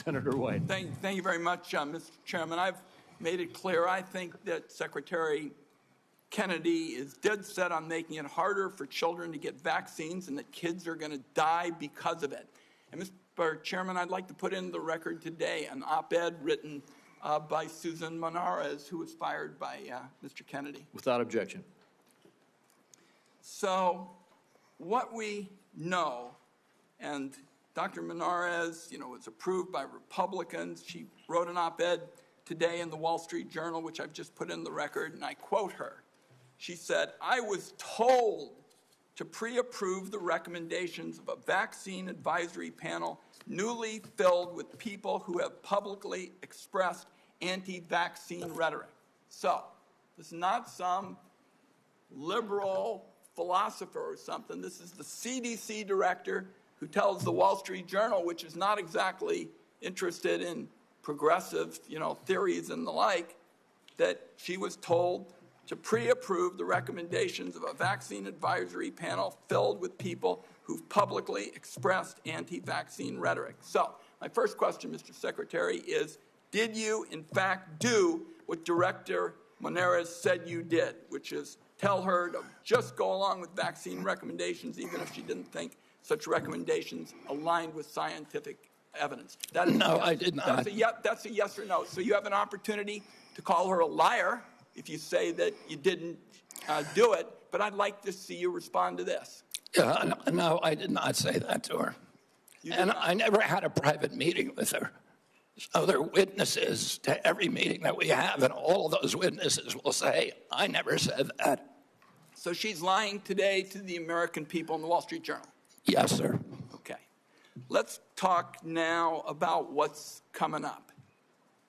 Senator Wyden. Thank you very much, Mr. Chairman. I've made it clear. I think that Secretary Kennedy is dead set on making it harder for children to get vaccines and that kids are going to die because of it. And Mr. Chairman, I'd like to put in the record today an op-ed written by Susan Monarez, who was fired by Mr. Kennedy. Without objection. So what we know, and Dr. Monarez, was approved by Republicans. She wrote an op-ed today in the Wall Street Journal, which I've just put in the record, and I quote her. She said, "I was told to pre-approve the recommendations of a vaccine advisory panel newly filled with people who have publicly expressed anti-vaccine rhetoric." So this is not some liberal philosopher or something. This is the CDC director who tells the Wall Street Journal, which is not exactly interested in progressive, theories and the like, that she was told to pre-approve the recommendations of a vaccine advisory panel filled with people who've publicly expressed anti-vaccine rhetoric. So my first question, Mr. Secretary, is did you, in fact, do what Director Monarez said you did, which is tell her to just go along with vaccine recommendations, even if she didn't think such recommendations aligned with scientific evidence? That is no, I did not. That's a yes or no. So you have an opportunity to call her a liar if you say that you didn't do it, but I'd like to see you respond to this. No, I did not say that to her. And I never had a private meeting with her. So there are witnesses to every meeting that we have, and all of those witnesses will say, I never said that. So she's lying today to the American people in the Wall Street Journal? Yes, sir. Okay. Let's talk now about what's coming up,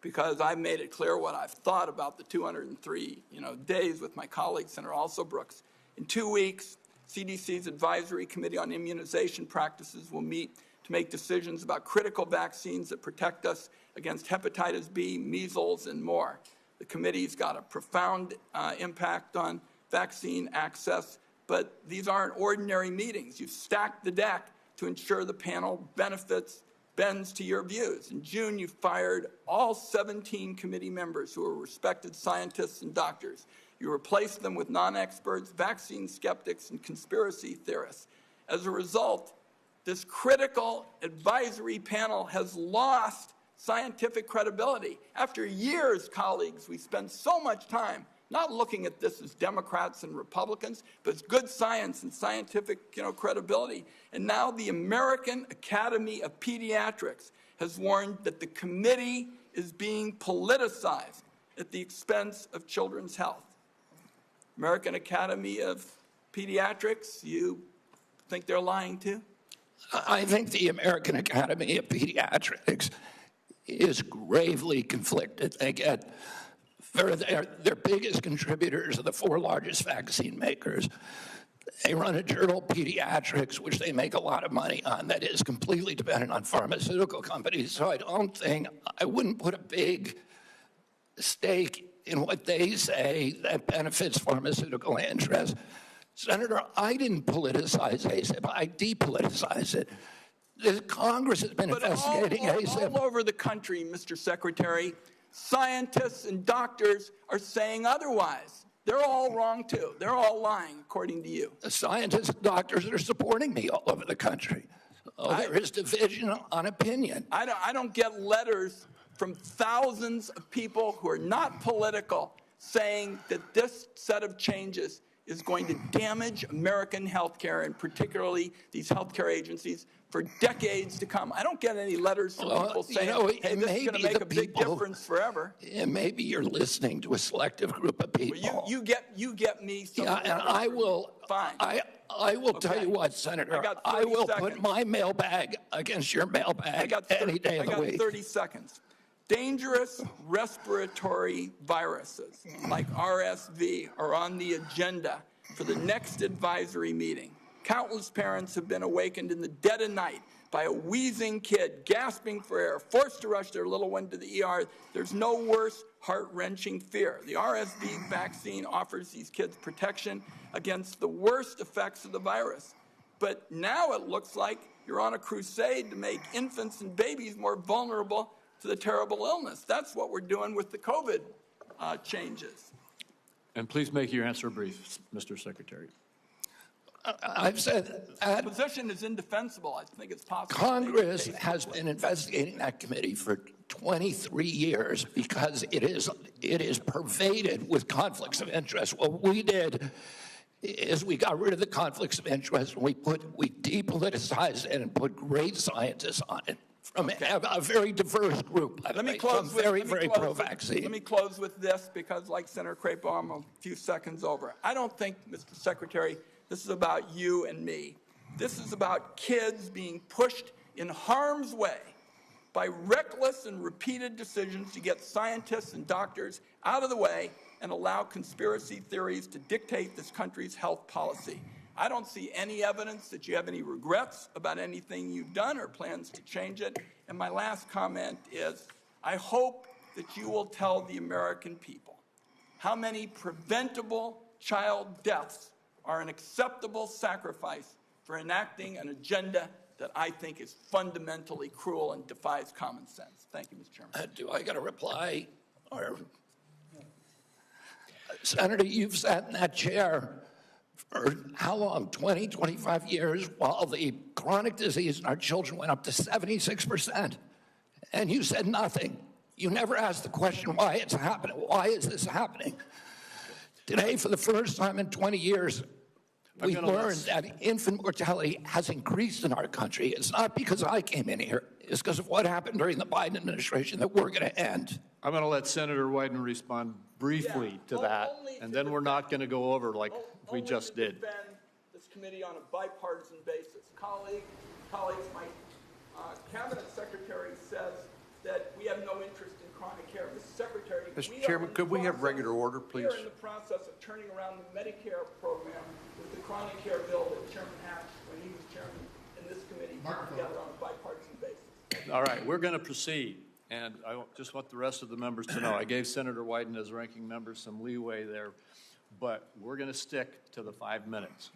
because I've made it clear what I've thought about the 203 days with my colleague, Senator Brooks. In 2 weeks, CDC's Advisory Committee on Immunization Practices will meet to make decisions about critical vaccines that protect us against hepatitis B, measles, and more. The committee's got a profound impact on vaccine access, but these aren't ordinary meetings. You've stacked the deck to ensure the panel bends to your views. In June, you fired all 17 committee members who are respected scientists and doctors. You replaced them with non-experts, vaccine skeptics, and conspiracy theorists. As a result, this critical advisory panel has lost scientific credibility. After years, colleagues, we spend so much time not looking at this as Democrats and Republicans, but as good science and scientific credibility. And now the American Academy of Pediatrics has warned that the committee is being politicized at the expense of children's health. American Academy of Pediatrics, you think they're lying too? I think the American Academy of Pediatrics is gravely conflicted. They get their biggest contributors are the 4 largest vaccine makers. They run a journal, Pediatrics, which they make a lot of money on, that is completely dependent on pharmaceutical companies. So I wouldn't put a big stake in what they say that benefits pharmaceutical interests. Senator, I didn't politicize ACIP. I depoliticized it. The Congress has been investigating ACIP. All over the country, Mr. Secretary, scientists and doctors are saying otherwise. They're all wrong, too. They're all lying, according to you. The scientists and doctors are supporting me all over the country. There is division on opinion. I don't get letters from thousands of people who are not political saying that this set of changes is going to damage American healthcare, and particularly these healthcare agencies, for decades to come. I don't get any letters from people saying, hey, this is going to make a big difference forever. Maybe you're listening to a selective group of people. Well, you get me. Yeah, and I will. Fine. I will tell you what, Senator. I will put my mailbag against your mailbag any day of the week. I got 30 seconds. Dangerous respiratory viruses like RSV are on the agenda for the next advisory meeting. Countless parents have been awakened in the dead of night by a wheezing kid gasping for air, forced to rush their little one to the ER. There's no worse heart-wrenching fear. The RSV vaccine offers these kids protection against the worst effects of the virus. But now it looks like you're on a crusade to make infants and babies more vulnerable to the terrible illness. That's what we're doing with the COVID changes. And please make your answer brief, Mr. Secretary. I've said that The position is indefensible. I think it's possible. Congress has been investigating that committee for 23 years because it is pervaded with conflicts of interest. What we did is we got rid of the conflicts of interest and we depoliticized it and put great scientists on it from a very diverse group. Let me close very pro-vaccine. Let me close with this because, like Senator Crapo, I'm a few seconds over. I don't think, Mr. Secretary, this is about you and me. This is about kids being pushed in harm's way by reckless and repeated decisions to get scientists and doctors out of the way and allow conspiracy theories to dictate this country's health policy. I don't see any evidence that you have any regrets about anything you've done or plans to change it. And my last comment is, I hope that you will tell the American people how many preventable child deaths are an acceptable sacrifice for enacting an agenda that I think is fundamentally cruel and defies common sense. Thank you, Mr. Chairman. Do I get a reply? Or Senator, you've sat in that chair for how long? 20, 25 years, while the chronic disease in our children went up to 76%. And you said nothing. You never asked the question why it's happening. Why is this happening? Today, for the first time in 20 years, we learned that infant mortality has increased in our country. It's not because I came in here. It's because of what happened during the Biden administration that we're going to end. I'm going to let Senator Wyden respond briefly to that, and then we're not going to go over like we just did. Defend this committee on a bipartisan basis. Colleagues, my cabinet secretary says that we have no interest in chronic care. Mr. Secretary, Mr. Chairman, could we have regular order, please? We are in the process of turning around the Medicare program with the chronic care bill that Chairman Hatch, when he was chairman in this committee, put together on a bipartisan basis. All right, we're going to proceed. And I just want the rest of the members to know, I gave Senator Wyden as ranking member some leeway there, but we're going to stick to the 5 minutes.